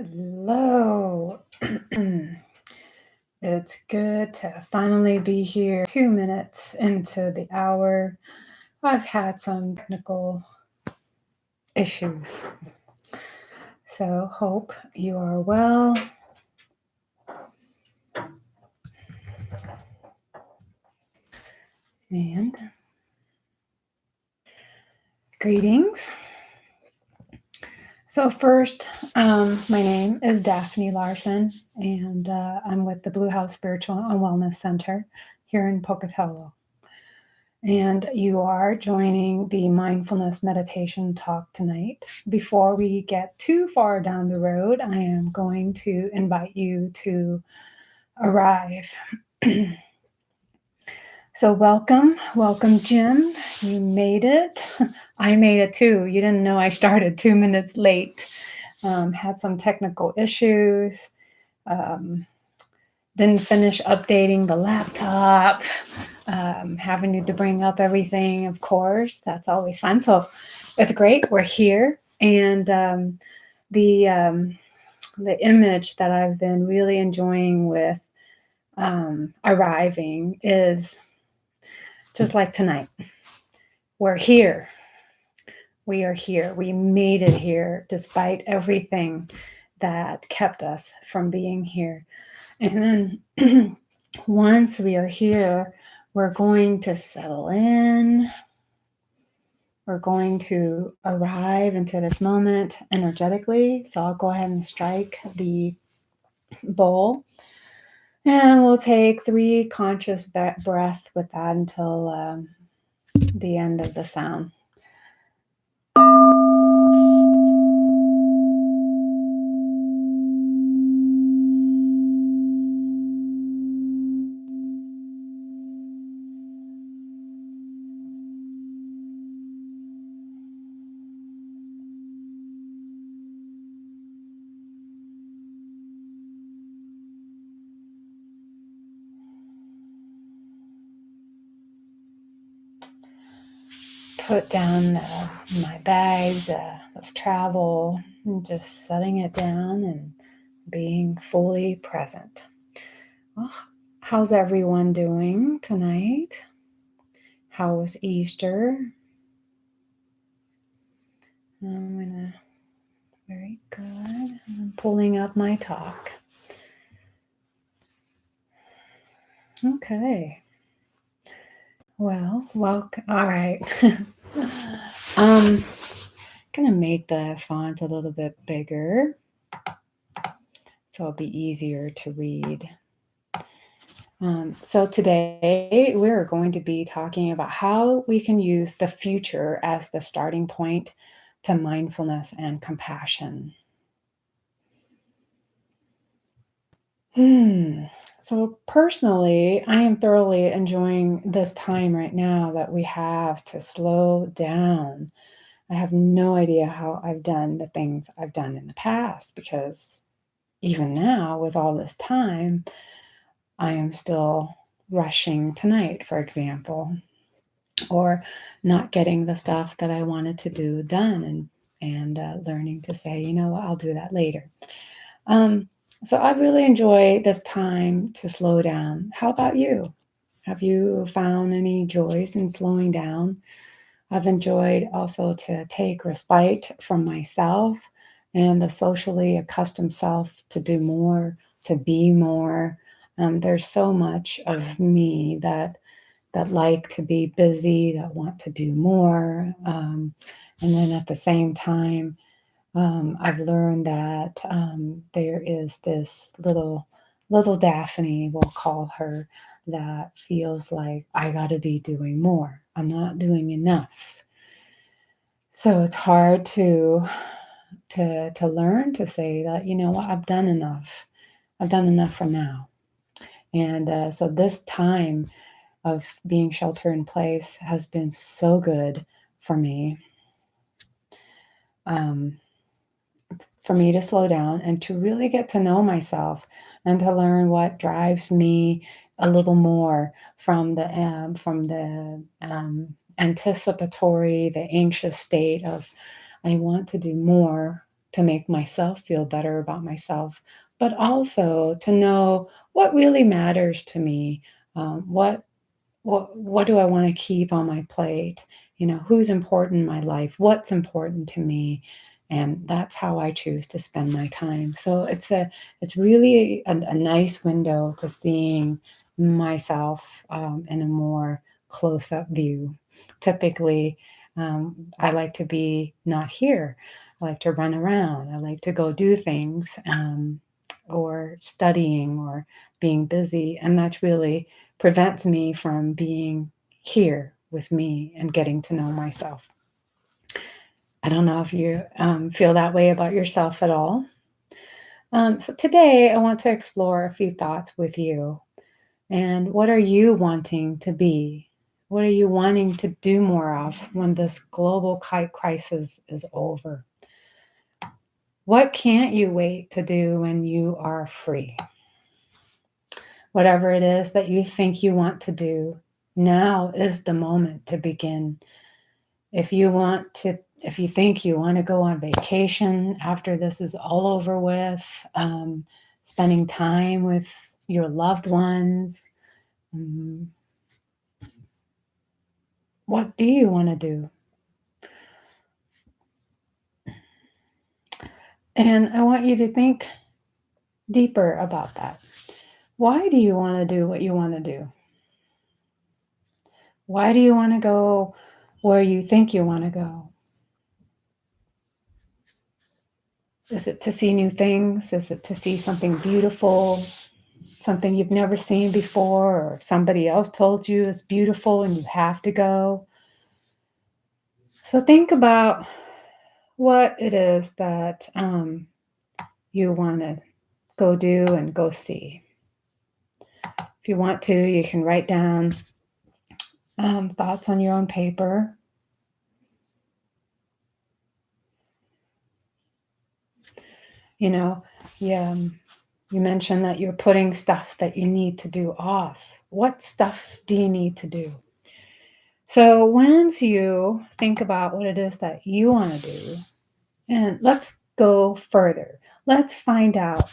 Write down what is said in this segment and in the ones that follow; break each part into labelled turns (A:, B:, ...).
A: Hello. It's good to finally be here 2 minutes into the hour. I've had some technical issues, so hope you are well. And greetings. So first, my name is Daphne Larsen, and I'm with the Blue House Spiritual and Wellness Center here in Pocatello. And you are joining the mindfulness meditation talk tonight. Before we get too far down the road, I am going to invite you to arrive. So welcome, Jim. You made it. I made it too. You didn't know I started 2 minutes late. Had some technical issues. Didn't finish updating the laptop. Having to bring up everything, of course, that's always fun. So it's great. We're here. And the image that I've been really enjoying with arriving is just like tonight. We're here. We are here. We made it here despite everything that kept us from being here. And then once we are here, we're going to settle in. We're going to arrive into this moment energetically. So I'll go ahead and strike the bowl. And we'll take 3 conscious breaths with that until the end of the sound. Put down my bags of travel and just setting it down and being fully present. Well, how's everyone doing tonight? How was Easter? Very good. I'm pulling up my talk. Okay. Well, welcome. All right. Gonna make the font a little bit bigger so it'll be easier to read. So today we're going to be talking about how we can use the future as the starting point to mindfulness and compassion. So personally, I am thoroughly enjoying this time right now that we have to slow down. I have no idea how I've done the things I've done in the past because even now, with all this time, I am still rushing tonight, for example, or not getting the stuff that I wanted to do done and learning to say, you know what, I'll do that later. So I really enjoy this time to slow down. How about you? Have you found any joys in slowing down? I've enjoyed also to take respite from myself and the socially accustomed self to do more, to be more. There's so much of me that like to be busy, that want to do more. And then at the same time, I've learned that there is this little Daphne, we'll call her, that feels like I got to be doing more. I'm not doing enough. So it's hard to learn to say that, you know what, I've done enough. I've done enough for now. And so this time of being shelter in place has been so good for me. For me to slow down and to really get to know myself and to learn what drives me a little more from the anticipatory, the anxious state of I want to do more to make myself feel better about myself, but also to know what really matters to me. What do I want to keep on my plate? Who's important in my life? What's important to me? And that's how I choose to spend my time. So it's really a nice window to seeing myself in a more close-up view. Typically, I like to be not here. I like to run around. I like to go do things, or studying or being busy, and that's really prevents me from being here with me and getting to know myself. I don't know if you feel that way about yourself at all. So today, I want to explore a few thoughts with you. And what are you wanting to be? What are you wanting to do more of when this global crisis is over? What can't you wait to do when you are free? Whatever it is that you think you want to do, now is the moment to begin. If you think you want to go on vacation after this is all over with, spending time with your loved ones, um, what do you want to do? And I want you to think deeper about that. Why do you want to do what you want to do? Why do you want to go where you think you want to go? Is it to see new things? Is it to see something beautiful, something you've never seen before, or somebody else told you is beautiful and you have to go? So think about what it is that you want to go do and go see. If you want to, you can write down thoughts on your own paper. You know, yeah, you mentioned that you're putting stuff that you need to do off. What stuff do you need to do? So once you think about what it is that you want to do, and let's go further. Let's find out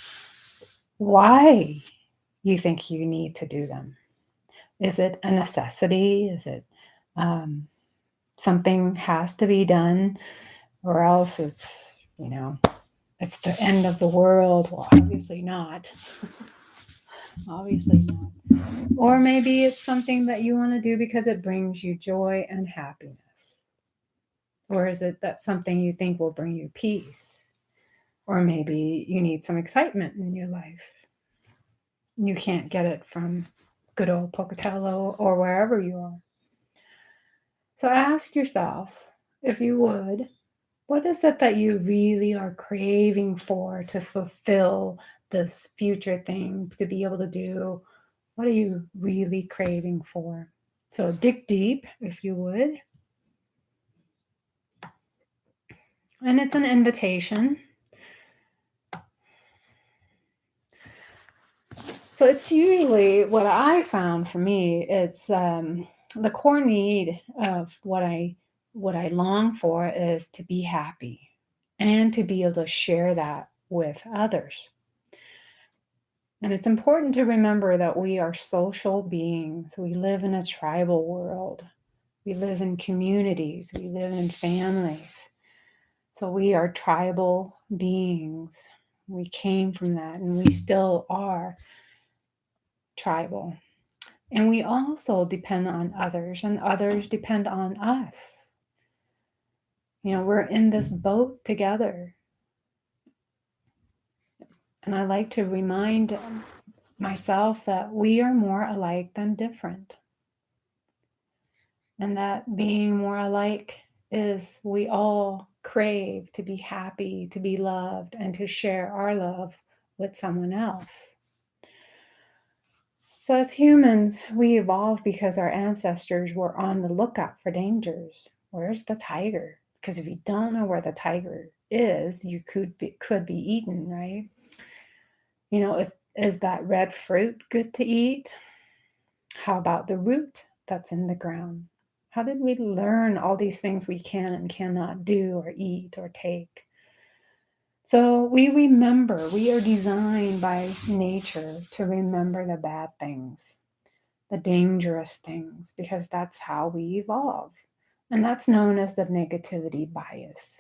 A: why you think you need to do them. Is it a necessity? Is it um, something has to be done, or else it's the end of the world? Well, obviously not. Obviously not. Or maybe it's something that you want to do because it brings you joy and happiness. Or is it that something you think will bring you peace? Or maybe you need some excitement in your life. You can't get it from good old Pocatello or wherever you are. So ask yourself, if you would, what is it that you really are craving for to fulfill this future thing, to be able to do? What are you really craving for? So dig deep, if you would. And it's an invitation. So it's usually what I found for me. It's the core need of what I long for is to be happy and to be able to share that with others. And it's important to remember that we are social beings. We live in a tribal world. We live in communities. We live in families. So we are tribal beings. We came from that, and we still are tribal. And we also depend on others, and others depend on us. We're in this boat together. And I like to remind myself that we are more alike than different. And that being more alike is we all crave to be happy, to be loved, and to share our love with someone else. So, as humans, we evolved because our ancestors were on the lookout for dangers. Where's the tiger? Because if you don't know where the tiger is, you could be eaten, right? Is that red fruit good to eat? How about the root that's in the ground? How did we learn all these things we can and cannot do or eat or take? So we remember, we are designed by nature to remember the bad things, the dangerous things, because that's how we evolve. And that's known as the negativity bias.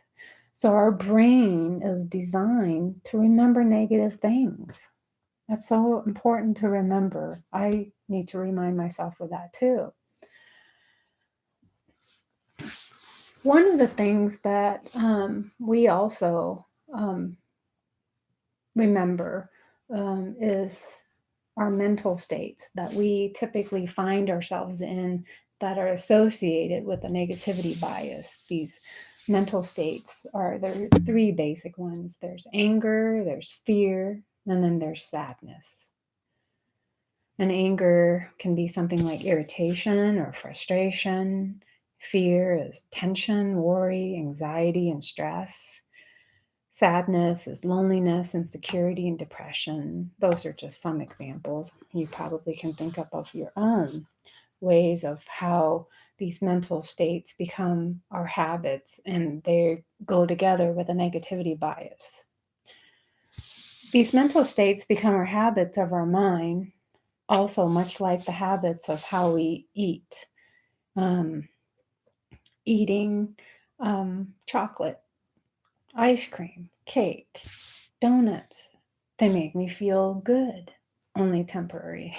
A: So our brain is designed to remember negative things. That's so important to remember. I need to remind myself of that too. One of the things that we also remember is our mental states that we typically find ourselves in that are associated with the negativity bias. These mental states are there are three basic ones. There's anger, there's fear, and then there's sadness. And anger can be something like irritation or frustration. Fear is tension, worry, anxiety, and stress. Sadness is loneliness, insecurity, and depression. Those are just some examples. You probably can think up of your own ways of how these mental states become our habits and they go together with a negativity bias. These mental states become our habits of our mind, also much like the habits of how we eat. Um, Eating chocolate, ice cream, cake, donuts, they make me feel good, only temporary.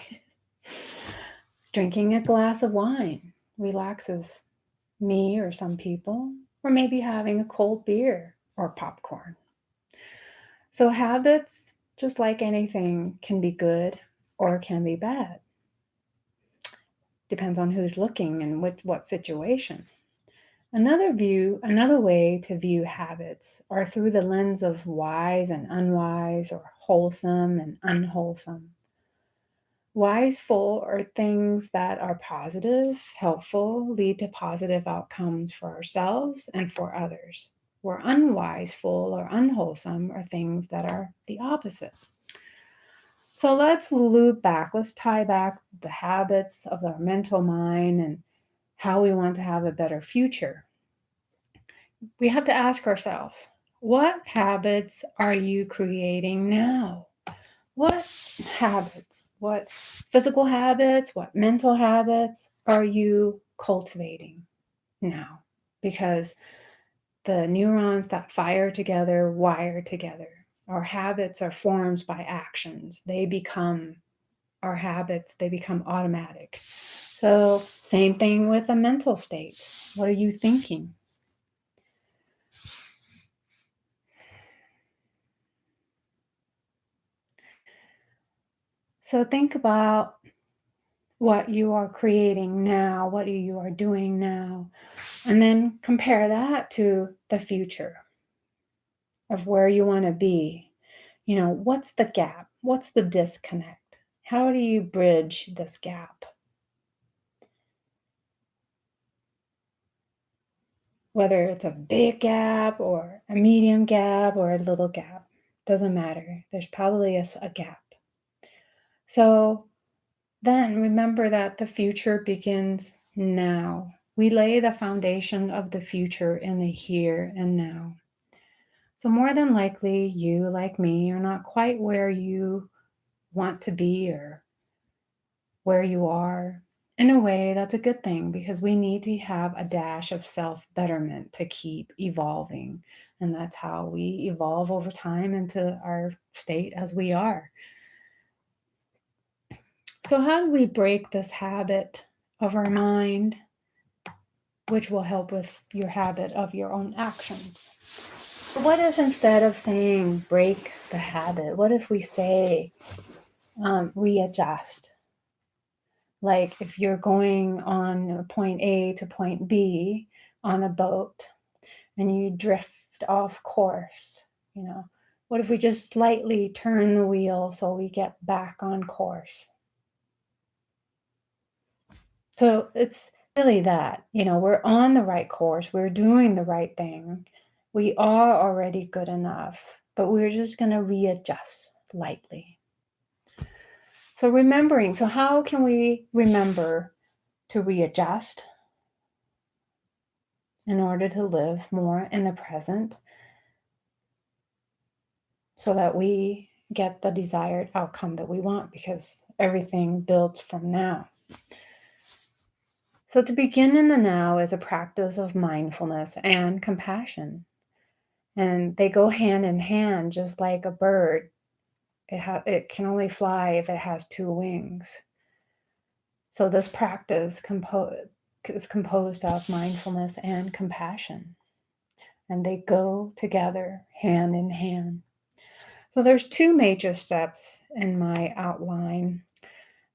A: Drinking a glass of wine relaxes me or some people, or maybe having a cold beer or popcorn. So, habits, just like anything, can be good or can be bad. Depends on who's looking and what situation. Another way to view habits are through the lens of wise and unwise or wholesome and unwholesome. Wiseful are things that are positive, helpful, lead to positive outcomes for ourselves and for others. Where unwiseful or unwholesome are things that are the opposite. So let's loop back, let's tie back the habits of our mental mind and how we want to have a better future. We have to ask ourselves, what habits are you creating now? What habits, what physical habits, what mental habits are you cultivating now? Because the neurons that fire together wire together. Our habits are formed by actions. They become our habits, they become automatic. So, same thing with a mental state. What are you thinking? So, think about what you are creating now, what you are doing now, and then compare that to the future of where you want to be. What's the gap? What's the disconnect? How do you bridge this gap? Whether it's a big gap or a medium gap or a little gap, doesn't matter. There's probably a gap. So then remember that the future begins now. We lay the foundation of the future in the here and now. So, more than likely, you, like me, are not quite where you want to be or where you are. In a way, that's a good thing because we need to have a dash of self betterment to keep evolving. And that's how we evolve over time into our state as we are. So, how do we break this habit of our mind, which will help with your habit of your own actions? What if instead of saying break the habit, what if we say readjust? Like if you're going on point A to point B on a boat and you drift off course, you know, what if we just slightly turn the wheel so we get back on course? So it's really that, we're on the right course, we're doing the right thing, we are already good enough, but we're just going to readjust lightly. So how can we remember to readjust in order to live more in the present? so that we get the desired outcome that we want, because everything builds from now. So to begin in the now is a practice of mindfulness and compassion. And they go hand in hand, just like a bird. It can only fly if it has two wings. So this practice is composed of mindfulness and compassion, and they go together hand in hand. So there's two major steps in my outline.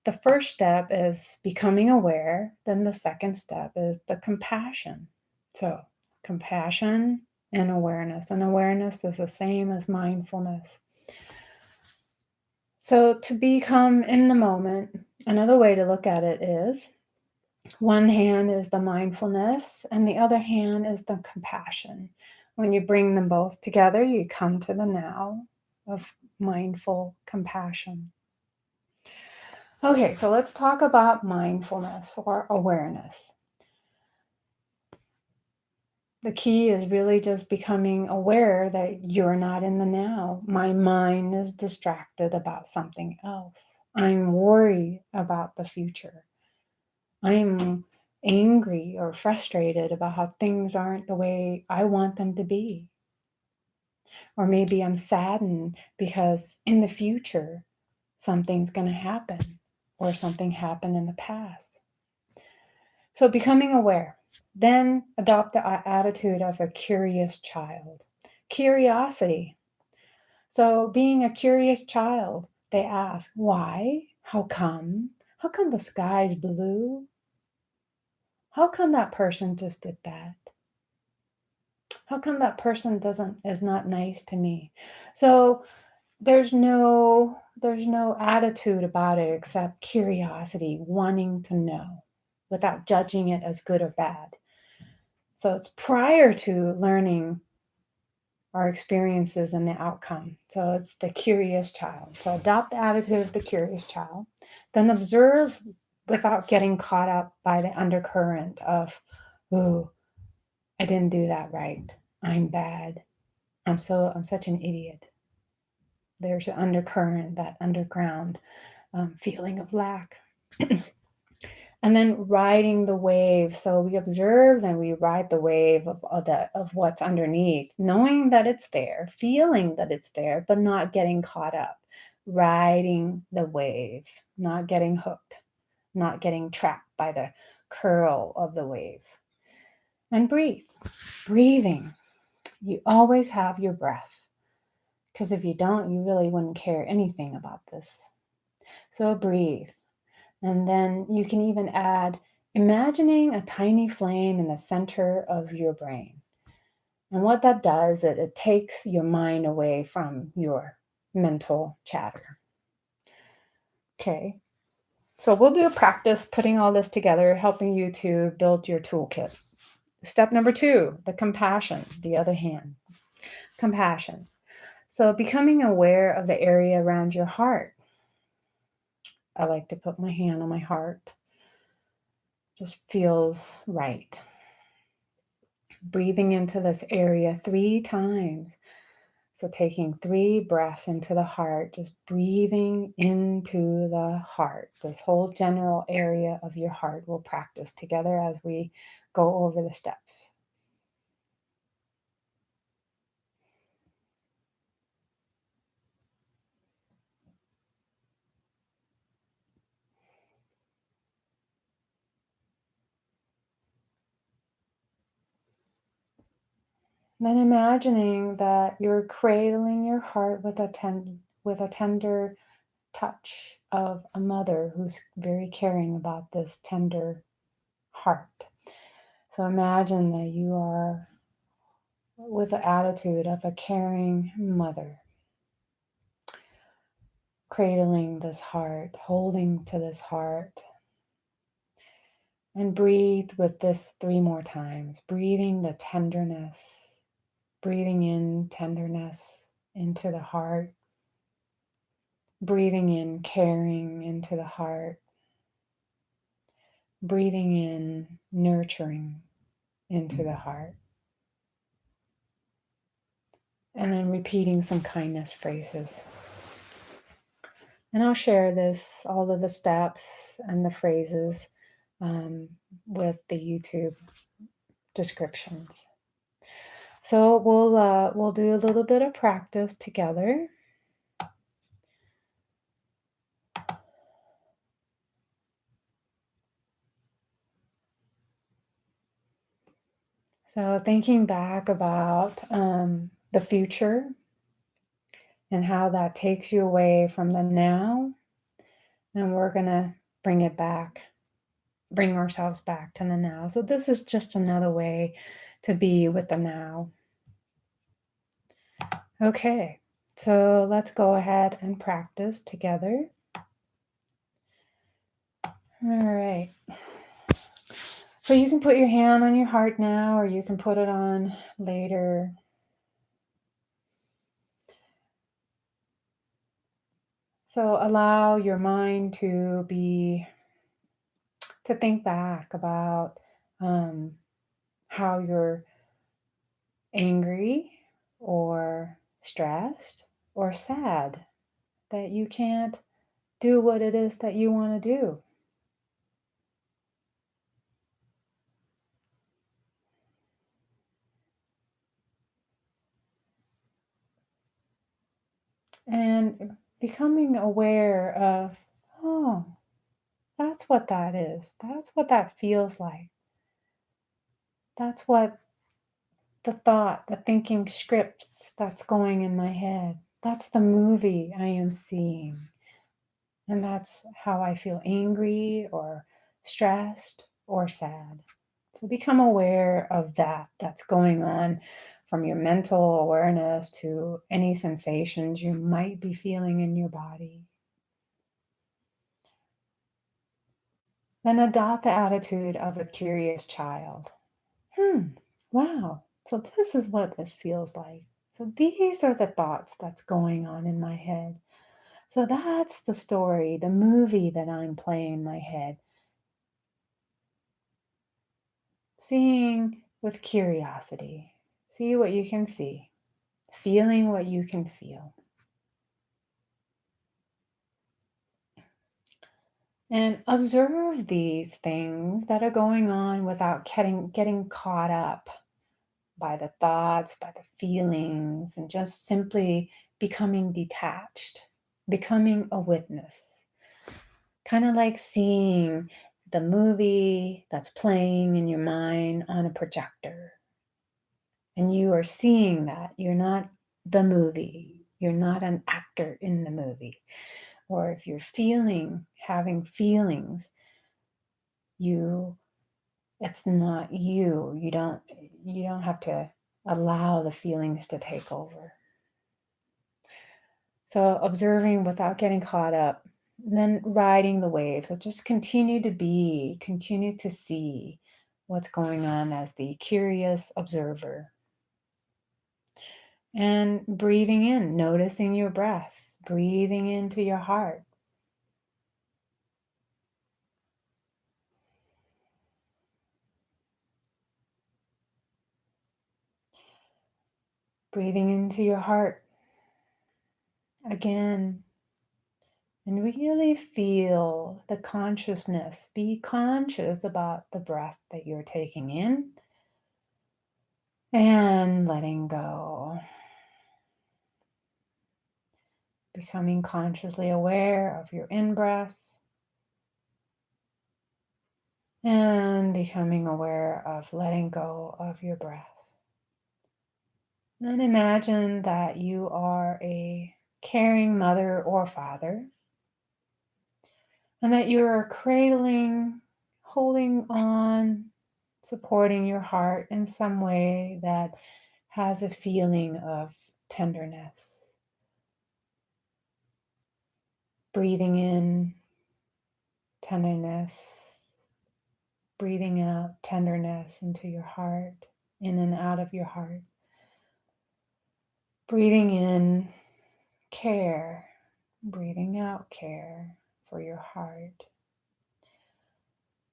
A: The first step is becoming aware. Then the second step is the compassion. So compassion and awareness. And awareness is the same as mindfulness. So to become in the moment, another way to look at it is one hand is the mindfulness and the other hand is the compassion. When you bring them both together, you come to the now of mindful compassion. Okay, so let's talk about mindfulness or awareness. The key is really just becoming aware that you're not in the now. My mind is distracted about something else. I'm worried about the future. I'm angry or frustrated about how things aren't the way I want them to be. Or maybe I'm saddened because in the future, something's going to happen or something happened in the past. So becoming aware, then adopt the attitude of a curious child. Curiosity. So being a curious child, they ask, why? How come? How come the sky's blue? How come that person just did that? How come that person is not nice to me? So there's no attitude about it except curiosity, wanting to know without judging it as good or bad. So it's prior to learning our experiences and the outcome. So it's the curious child. So adopt the attitude of the curious child. Then observe without getting caught up by the undercurrent of, ooh, I didn't do that right. I'm bad. I'm such an idiot. There's an undercurrent, that underground feeling of lack. And then riding the wave. So we observe and we ride the wave of what's underneath, knowing that it's there, feeling that it's there, but not getting caught up. Riding the wave, not getting hooked, not getting trapped by the curl of the wave. And breathe. Breathing. You always have your breath, because if you don't, you really wouldn't care anything about this. So breathe. And then you can even add imagining a tiny flame in the center of your brain. And what that does, it takes your mind away from your mental chatter. Okay, so we'll do a practice putting all this together, helping you to build your toolkit. Step number 2, the compassion, the other hand. Compassion. So becoming aware of the area around your heart. I like to put my hand on my heart. Just feels right. Breathing into this area 3 times. So taking 3 breaths into the heart, just breathing into the heart. This whole general area of your heart we'll practice together as we go over the steps. Then imagining that you're cradling your heart with a tender touch of a mother who's very caring about this tender heart. So imagine that you are with the attitude of a caring mother, cradling this heart, holding to this heart. And breathe with this 3 more times, breathing the tenderness, breathing in tenderness into the heart, breathing in caring into the heart, breathing in nurturing into the heart. and then repeating some kindness phrases. And I'll share this, all of the steps and the phrases um, with the YouTube descriptions. So we'll do a little bit of practice together. So thinking back about the future and how that takes you away from the now, and we're gonna bring it back, bring ourselves back to the now. So this is just another way to be with the now. Okay, so let's go ahead and practice together. All right. So you can put your hand on your heart now, or you can put it on later. So allow your mind to think back about how you're angry or stressed or sad that you can't do what it is that you want to do. And becoming aware of, oh, that's what that is. That's what that feels like. That's what the thought, the thinking scripts that's going in my head. That's the movie I am seeing. And that's how I feel angry or stressed or sad. So become aware of that that's going on, from your mental awareness to any sensations you might be feeling in your body. Then adopt the attitude of a curious child. Wow. So this is what this feels like. So these are the thoughts that's going on in my head. So that's the story, the movie that I'm playing in my head. Seeing with curiosity. See what you can see. Feeling what you can feel. And observe these things that are going on without getting caught up by the thoughts, by the feelings, and just simply becoming detached, becoming a witness. Kind of like seeing the movie that's playing in your mind on a projector. And you are seeing that. You're not the movie. You're not an actor in the movie. Or if you're having feelings, it's not you. You don't have to allow the feelings to take over. So observing without getting caught up, and then riding the wave. So just continue to see what's going on as the curious observer. And breathing in, noticing your breath, breathing into your heart. Breathing into your heart again. And really feel the consciousness. Be conscious about the breath that you're taking in and letting go. Becoming consciously aware of your in-breath and becoming aware of letting go of your breath. And imagine that you are a caring mother or father, and that you're cradling, holding on, supporting your heart in some way that has a feeling of tenderness. Breathing in tenderness, breathing out tenderness into your heart, in and out of your heart. Breathing in care, breathing out care for your heart.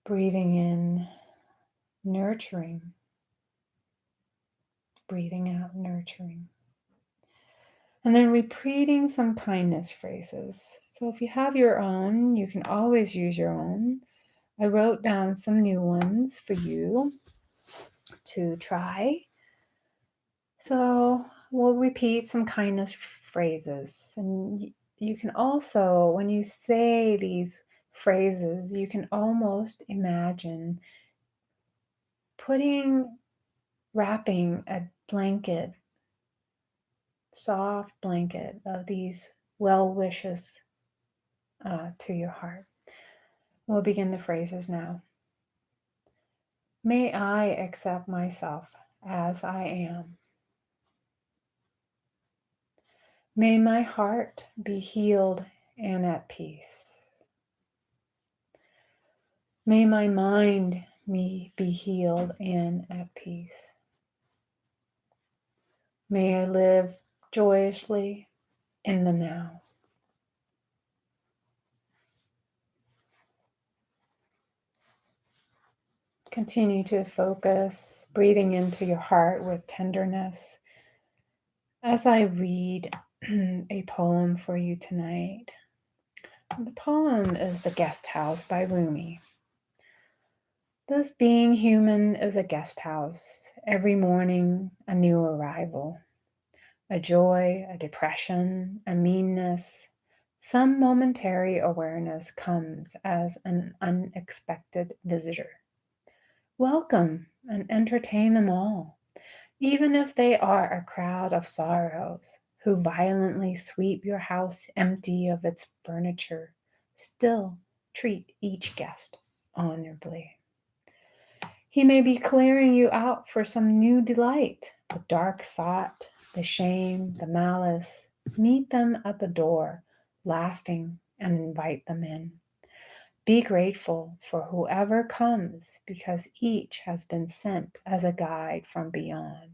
A: Breathing in nurturing, breathing out nurturing. And then repeating some kindness phrases. So if you have your own, you can always use your own. I wrote down some new ones for you to try. So we'll repeat some kindness phrases. And you can also, when you say these phrases, you can almost imagine wrapping a blanket, soft blanket of these well wishes to your heart. We'll begin the phrases now. May I accept myself as I am. May my heart be healed and at peace. May my mind be healed and at peace. May I live joyously in the now. Continue to focus, breathing into your heart with tenderness as I read a poem for you tonight. The poem is The Guest House by Rumi. This being human is a guest house. Every morning, a new arrival. A joy, a depression, a meanness. Some momentary awareness comes as an unexpected visitor. Welcome and entertain them all, even if they are a crowd of sorrows who violently sweep your house empty of its furniture. Still treat each guest honorably. He may be clearing you out for some new delight, the dark thought, the shame, the malice. Meet them at the door, laughing, and invite them in. Be grateful for whoever comes because each has been sent as a guide from beyond.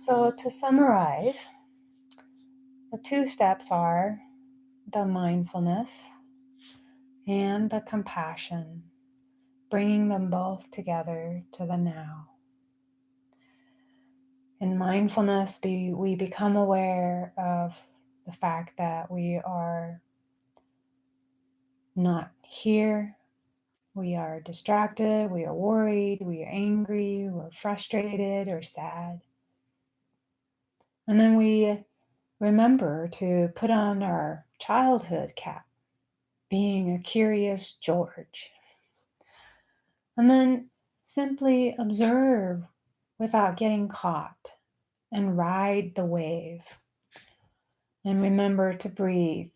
A: So, to summarize, the two steps are the mindfulness and the compassion, bringing them both together to the now. In mindfulness, we become aware of the fact that we are not here. We are distracted, we are worried, we are angry, we're frustrated or sad. And then we remember to put on our childhood cap, being a curious George. And then simply observe without getting caught and ride the wave. And remember to breathe.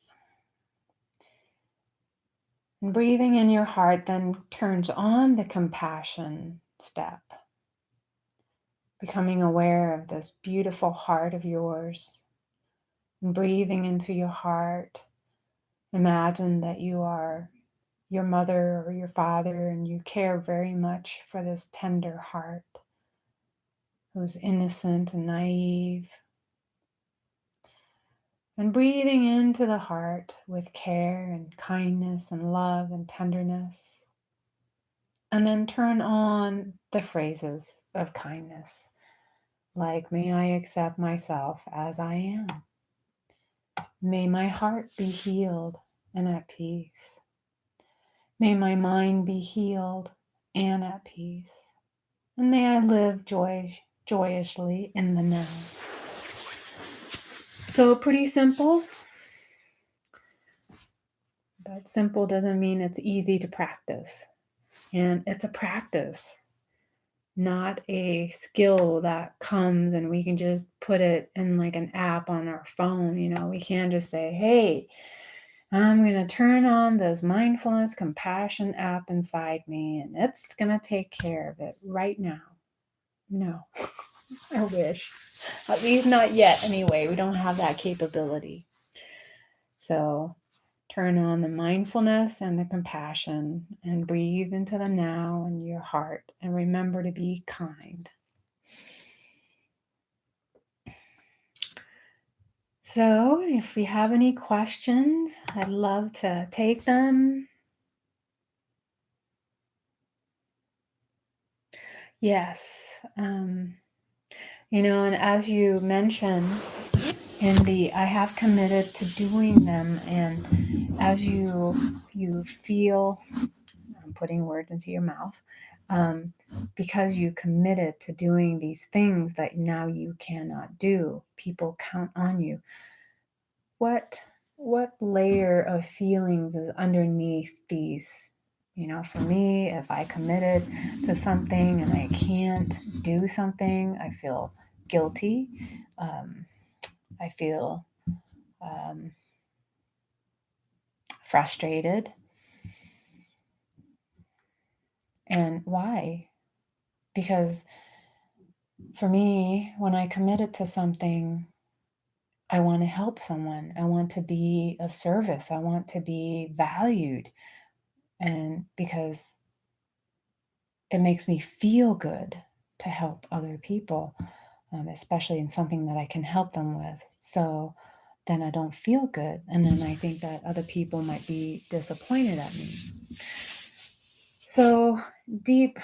A: And breathing in your heart then turns on the compassion step, becoming aware of this beautiful heart of yours. And breathing into your heart, imagine that you are your mother or your father and you care very much for this tender heart who's innocent and naive. And breathing into the heart with care and kindness and love and tenderness. And then turn on the phrases of kindness, like, may I accept myself as I am. May my heart be healed and at peace. May my mind be healed and at peace. And may I live joyously in the now. So pretty simple, but simple doesn't mean it's easy to practice. And it's a practice, not a skill that comes and we can just put it in like an app on our phone. We can't just say, hey, I'm going to turn on this mindfulness compassion app inside me and it's going to take care of it right now. No, I wish. At least not yet, anyway. We don't have that capability. So turn on the mindfulness and the compassion and breathe into the now and your heart and remember to be kind. So if we have any questions, I'd love to take them. Yes. And as you mentioned in the I have committed to doing them, and as you feel, I'm putting words into your mouth, because you committed to doing these things that now you cannot do, people count on you. What layer of feelings is underneath these? For me, if I committed to something and I can't do something, I feel guilty. I feel frustrated. And why? Because for me, when I committed to something, I want to help someone. I want to be of service. I want to be valued. And because it makes me feel good to help other people, especially in something that I can help them with. So then I don't feel good. And then I think that other people might be disappointed at me. So deep,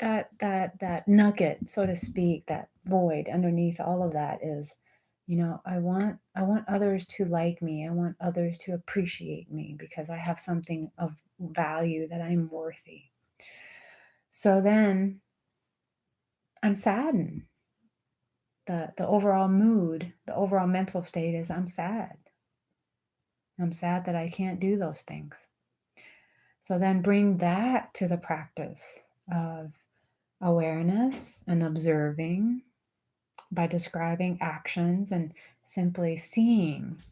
A: that nugget, so to speak, that void underneath all of that is, I want others to like me. I want others to appreciate me because I have something of value, that I'm worthy. So then I'm saddened. The overall mood, the overall mental state is I'm sad. I'm sad that I can't do those things. So then bring that to the practice of awareness and observing by describing actions and simply seeing.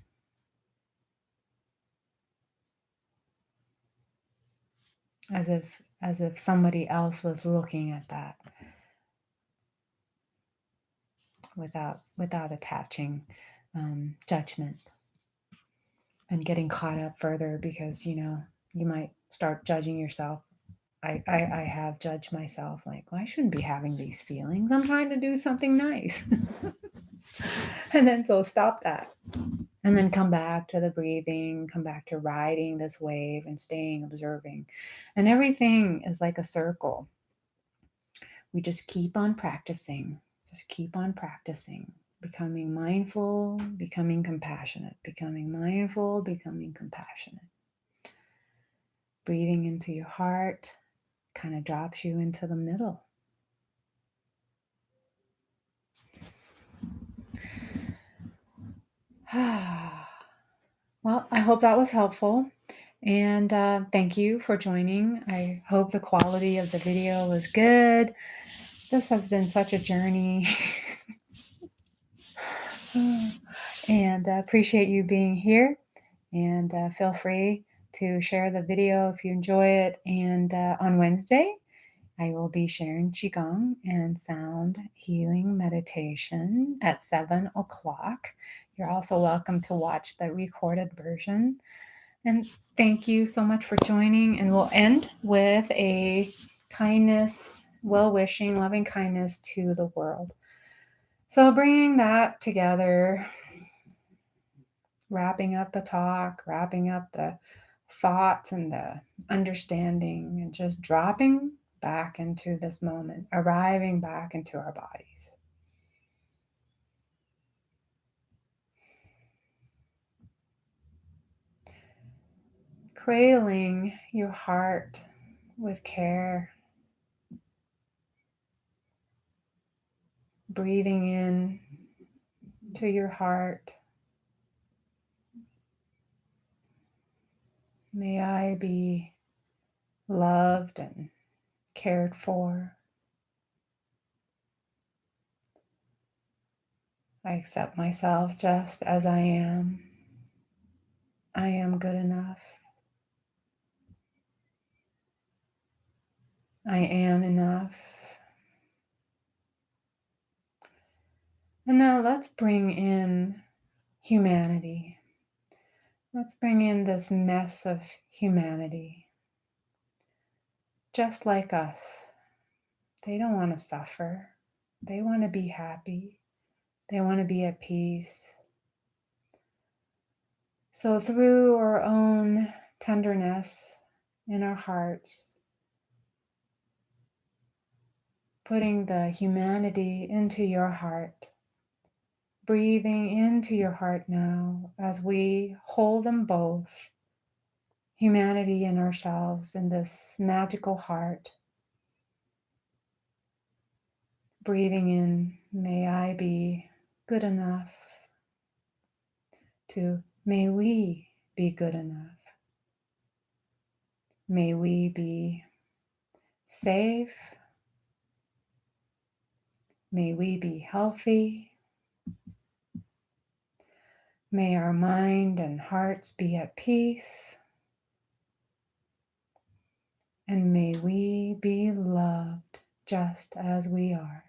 A: As if somebody else was looking at that without attaching judgment and getting caught up further, because you might start judging yourself. I have judged myself, like, well, I shouldn't be having these feelings. I'm trying to do something nice. And then so stop that. And then come back to the breathing, come back to riding this wave and staying observing. And everything is like a circle. We just keep on practicing, becoming mindful, becoming compassionate, becoming mindful, becoming compassionate. Breathing into your heart kind of drops you into the middle. Well, I hope that was helpful. And thank you for joining. I hope the quality of the video was good. This has been such a journey. And appreciate you being here. And feel free to share the video if you enjoy it. And on Wednesday, I will be sharing Qigong and sound healing meditation at 7 o'clock. You're also welcome to watch the recorded version. And thank you so much for joining. And we'll end with a kindness, well-wishing, loving kindness to the world. So bringing that together, wrapping up the talk, wrapping up the thoughts and the understanding, and just dropping back into this moment, arriving back into our bodies. Cradling your heart with care, breathing in to your heart May I be loved and cared for. I accept myself just as I am. I am good enough. I am enough. And now let's bring in humanity. Let's bring in this mess of humanity. Just like us, they don't want to suffer. They want to be happy. They want to be at peace. So through our own tenderness in our hearts, putting the humanity into your heart, breathing into your heart now as we hold them both, humanity and ourselves in this magical heart. Breathing in, may I be good enough, to may we be good enough. May we be safe. May we be healthy. May our mind and hearts be at peace. And may we be loved just as we are.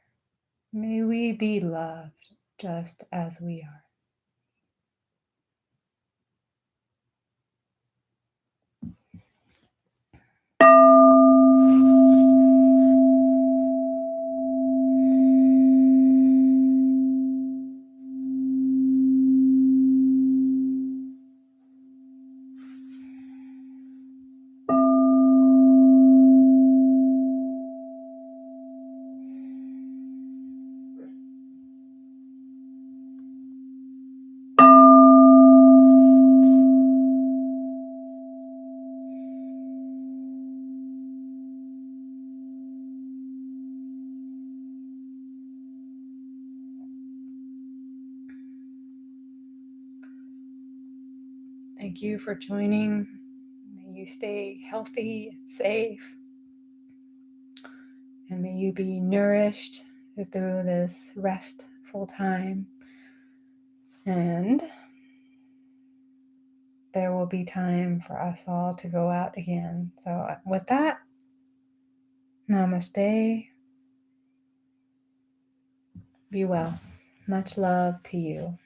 A: May we be loved just as we are. Thank you for joining. May you stay healthy and safe. And may you be nourished through this restful time. And there will be time for us all to go out again. So with that, namaste. Be well. Much love to you.